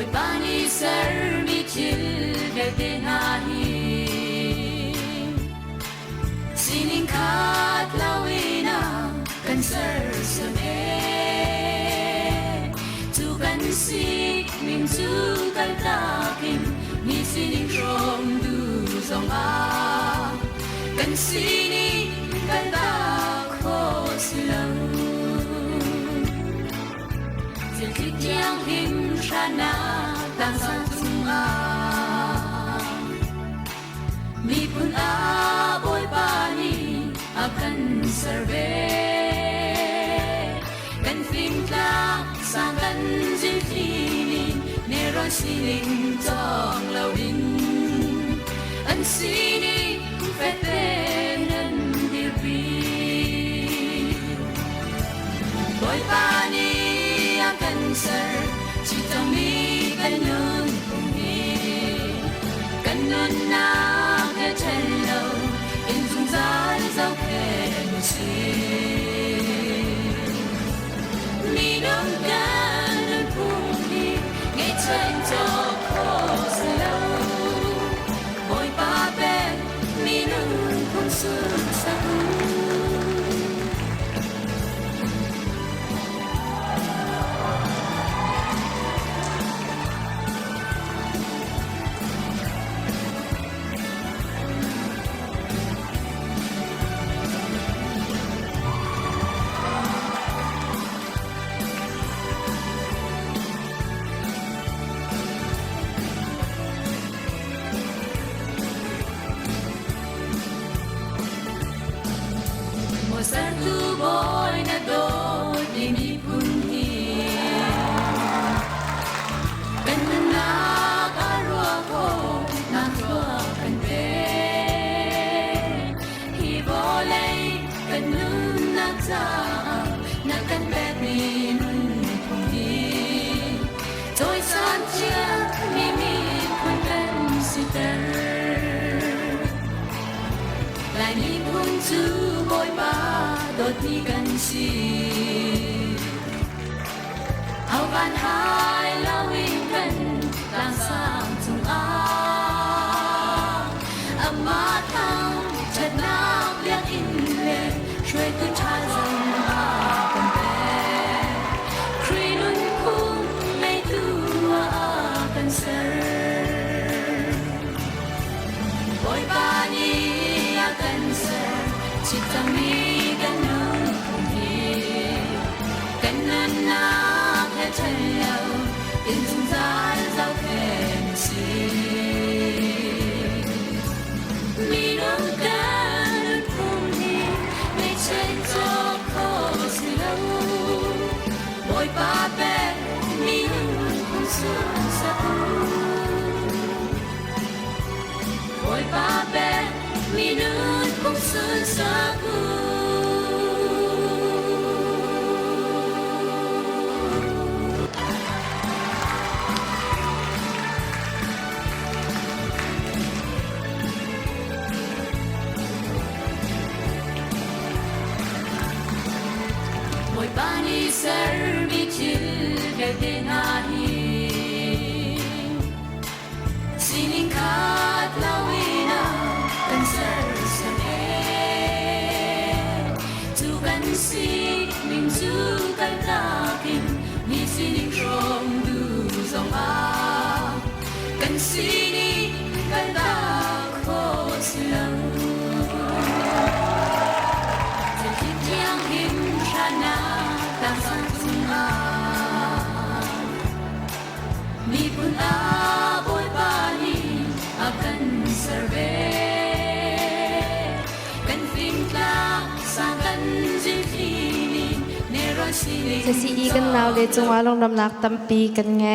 Boy pani ser mi chil verde nahi Sining kat lawina kan ser sune Tu kan sik min tu kan takin Ni sining rom du zong a Kan sining kan ta kho silang Zil tik yang him shana tang sang tung a Mi pun a boy pani a kan serve Kan phim tla sang kan zil tini Ne ron siling tong lau din An sining phép bên điều bi Boy pani a kan ser chỉ tao mi kan nun cùng đi kan nun na cái chân lâu in dung giá dấu kề một xí mi đông kan nun cùng đi ngay chân cho khó lâu boy pa bên mi nun cùng xuân sang Satu boy na do di punhi Kanana karwa ko na tua kan be Hi bolay kanun na ta na kan be ni nun punhi Toy san chia mi kun kan sitar Lai ni pun tu boy ba đôi đi gần si Hào van hai lao in gần lang sang tung a Amma thang chợt nào liếc in lệ Chuối tuôn cha dần a cần bé Kri nun khung mây tu a cần ser Boy ba ni a cần ser chỉ tao mi kan nun cùng đi kan nun na cái chân lâu in dung giá dấu kề xí mi đông kan nun cùng đi ngày chân cho khó xí lâu boy pa bé mi nun cùng xuân sang boy pa bé mi nun cùng xuân sang Boy pani ser mi chil verde nahi Sining kat lawina kan ser sane Tu kan si min tu kan takin Ni sining rom du zong a Kan sining kan ta kho silang Zil tik yang him shana tang sang tung a Mi pun a boy pani a kan serve Kan phim tla sang kan zil tini ne ron siling Sa si ikan now de chung along nam nak tampi kan nghe